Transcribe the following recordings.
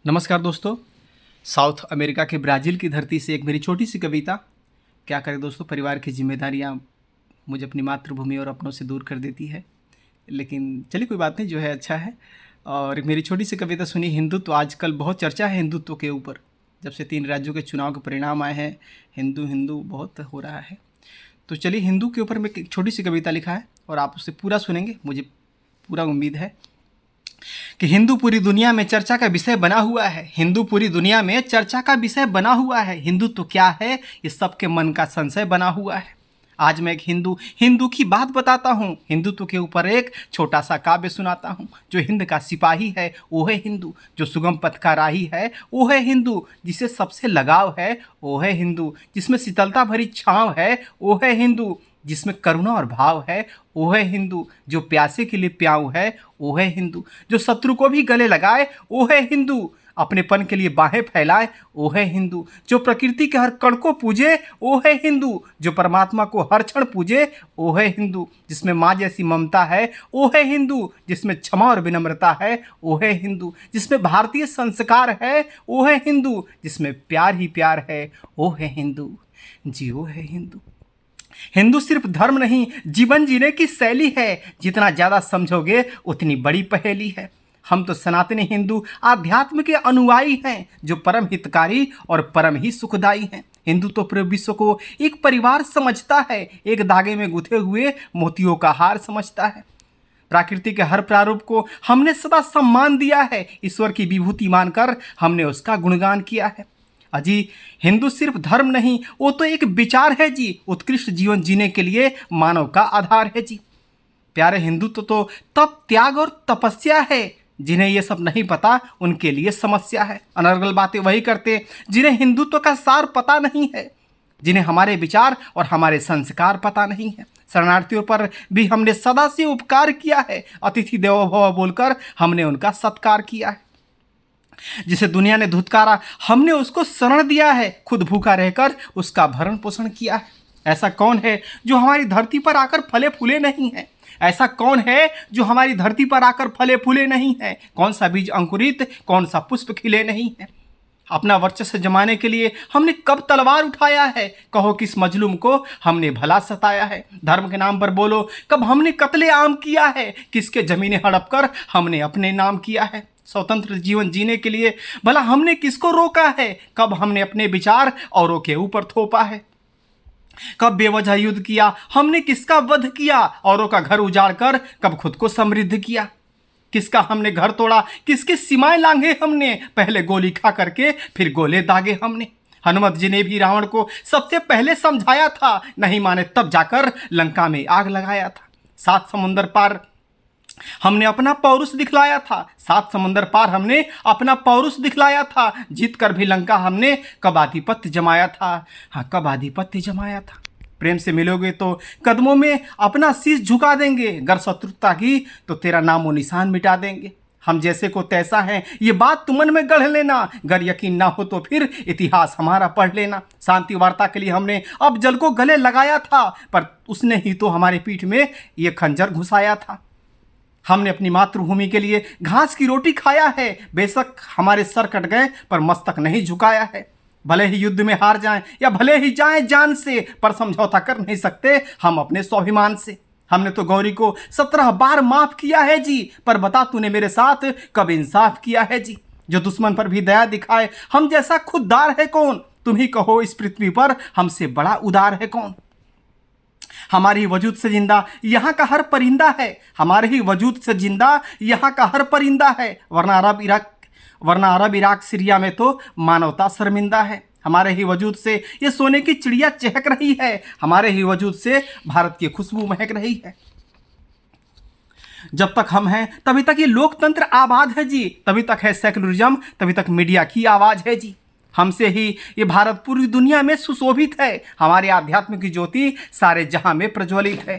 नमस्कार दोस्तों। South America के ब्राज़ील की धरती से एक मेरी छोटी सी कविता। क्या करें दोस्तों, परिवार की जिम्मेदारियां मुझे अपनी मातृभूमि और अपनों से दूर कर देती है, लेकिन चलिए कोई बात नहीं, जो है अच्छा है। और एक मेरी छोटी सी कविता सुनी। हिंदुत्व आजकल बहुत चर्चा है हिंदुत्व के ऊपर। जब से 3 राज्यों के चुनाव के परिणाम आए हैं, हिंदू हिंदू बहुत हो रहा है। तो चलिए, हिंदू के ऊपर मैं एक छोटी सी कविता लिखा है और आप उसे पूरा सुनेंगे, मुझे पूरा उम्मीद है कि हिंदू पूरी दुनिया में चर्चा का विषय बना हुआ है। हिंदू पूरी दुनिया में चर्चा का विषय बना हुआ है। हिंदू तो क्या है, ये सबके मन का संशय बना हुआ है। आज मैं एक हिंदू की बात बताता हूँ। हिंदुत्व के ऊपर एक छोटा सा काव्य सुनाता हूँ। जो हिंद का सिपाही है वो है हिंदू, जो सुगम पथ का राही है वो है हिंदू, जिसे सबसे लगाव है वो है हिंदू, जिसमें शीतलता भरी छाँव है वो है हिंदू, जिसमें करुणा और भाव है वो है हिंदू, जो प्यासे के लिए प्याऊ है वो है हिंदू, जो शत्रु को भी गले लगाए वो है हिंदू, अपनेपन के लिए बाहें फैलाए वो है हिंदू, जो प्रकृति के हर कण को पूजे वो है हिंदू, जो परमात्मा को हर क्षण पूजे वो है हिंदू, जिसमें माँ जैसी ममता है वो है हिंदू, जिसमें क्षमा और विनम्रता है वो है हिंदू, जिसमें भारतीय संस्कार है वो है हिंदू, जिसमें प्यार ही प्यार है वो है हिंदू, जी वो है हिंदू। हिंदू सिर्फ धर्म नहीं, जीवन जीने की शैली है। जितना ज़्यादा समझोगे उतनी बड़ी पहेली है। हम तो सनातनी हिंदू आध्यात्म के अनुयायी हैं, जो परम हितकारी और परम ही सुखदायी हैं। हिंदू तो पूरे विश्व को एक परिवार समझता है, एक धागे में गुथे हुए मोतियों का हार समझता है। प्रकृति के हर प्रारूप को हमने सदा सम्मान दिया है। ईश्वर की विभूति मानकर हमने उसका गुणगान किया है। अजी, हिंदू सिर्फ धर्म नहीं, वो तो एक विचार है जी। उत्कृष्ट जीवन जीने के लिए मानव का आधार है जी। प्यारे, हिंदुत्व तो तप, त्याग और तपस्या है। जिन्हें ये सब नहीं पता उनके लिए समस्या है। अनर्गल बातें वही करते जिन्हें हिंदुत्व का सार पता नहीं है, जिन्हें हमारे विचार और हमारे संस्कार पता नहीं है। शरणार्थियों पर भी हमने सदा से उपकार किया है। अतिथि देवो भव बोलकर हमने उनका सत्कार किया है। जिसे दुनिया ने धुतकारा हमने उसको शरण दिया है। खुद भूखा रहकर उसका भरण पोषण किया है। ऐसा कौन है जो हमारी धरती पर आकर फले फूले नहीं है? ऐसा कौन है जो हमारी धरती पर आकर फले फूले नहीं है? कौन सा बीज अंकुरित, कौन सा पुष्प खिले नहीं है? अपना वर्चस्व जमाने के लिए हमने कब तलवार उठाया है? कहो किस मजलूम को हमने भला सताया है? धर्म के नाम पर बोलो, कब हमने कत्ले आम किया है? किसके जमीनें हड़प कर हमने अपने नाम किया है? स्वतंत्र जीवन जीने के लिए भला हमने किसको रोका है? कब हमने अपने विचार औरों के ऊपर थोपा है? कब बेवजह युद्ध किया हमने, किसका वध किया? औरों का घर उजाड़ कर कब खुद को समृद्ध किया? किसका हमने घर तोड़ा, किसके सीमाएं लांघे हमने? पहले गोली खा करके फिर गोले दागे हमने। हनुमत जी ने भी रावण को सबसे पहले समझाया था, नहीं माने तब जाकर लंका में आग लगाया था। 7 समुंदर पार हमने अपना पौरुष दिखलाया था। 7 समंदर पार हमने अपना पौरुष दिखलाया था। जीत कर भी लंका हमने कब आधिपत्य जमाया था। हाँ, कब आधिपत्य जमाया था। प्रेम से मिलोगे तो कदमों में अपना शीश झुका देंगे। गर शत्रुता की तो तेरा नामो निशान मिटा देंगे। हम जैसे को तैसा है, ये बात तुम मन में गढ़ लेना। गर यकीन ना हो तो फिर इतिहास हमारा पढ़ लेना। शांति वार्ता के लिए हमने अब जल को गले लगाया था, पर उसने ही तो हमारे पीठ में ये खंजर घुसाया था। हमने अपनी मातृभूमि के लिए घास की रोटी खाया है। बेशक हमारे सर कट गए पर मस्तक नहीं झुकाया है। भले ही युद्ध में हार जाएं या भले ही जाएं जान से, पर समझौता कर नहीं सकते हम अपने स्वाभिमान से। हमने तो गौरी को 17 बार माफ किया है जी, पर बता तूने मेरे साथ कब इंसाफ किया है जी। जो दुश्मन पर भी दया दिखाए हम जैसा खुददार है कौन? तुम ही कहो इस पृथ्वी पर हमसे बड़ा उदार है कौन? हमारे ही वजूद से जिंदा यहाँ का हर परिंदा है। हमारे ही वजूद से जिंदा यहाँ का हर परिंदा है। वरना अरब इराक सीरिया में तो मानवता शर्मिंदा है। हमारे ही वजूद से ये सोने की चिड़िया चहक रही है। हमारे ही वजूद से भारत की खुशबू महक रही है। जब तक हम हैं तभी तक ये लोकतंत्र आबाद है जी। तभी तक है सेकुलरिज्म, तभी तक मीडिया की आवाज़ है जी। हमसे ही ये भारत पूरी दुनिया में सुशोभित है। हमारे आध्यात्म की ज्योति सारे जहां में प्रज्वलित है।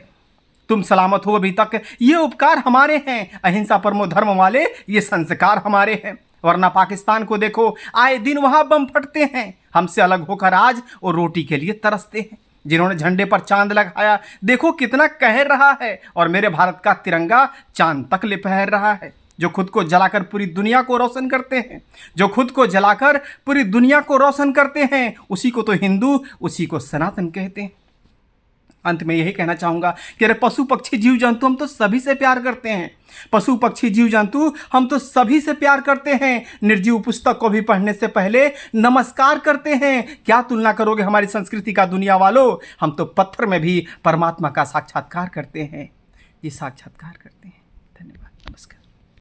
तुम सलामत हो अभी तक, ये उपकार हमारे हैं। अहिंसा परमो धर्म वाले ये संस्कार हमारे हैं। वरना पाकिस्तान को देखो, आए दिन वहां बम फटते हैं। हमसे अलग होकर आज वो रोटी के लिए तरसते हैं। जिन्होंने झंडे पर चांद लगाया देखो कितना कहर रहा है, और मेरे भारत का तिरंगा चांद तक ले पहर रहा है। जो खुद को जलाकर पूरी दुनिया को रोशन करते हैं, जो खुद को जलाकर पूरी दुनिया को रोशन करते हैं, उसी को तो हिंदू, उसी को सनातन कहते हैं। अंत में यही कहना चाहूँगा कि अरे पशु पक्षी जीव जंतु हम तो सभी से प्यार करते हैं, पशु पक्षी जीव जंतु हम तो सभी से प्यार करते हैं। निर्जीव पुस्तक को भी पढ़ने से पहले नमस्कार करते हैं। क्या तुलना करोगे हमारी संस्कृति का दुनिया वालों? हम तो पत्थर में भी परमात्मा का साक्षात्कार करते हैं। ये साक्षात्कार करते हैं। धन्यवाद, नमस्कार।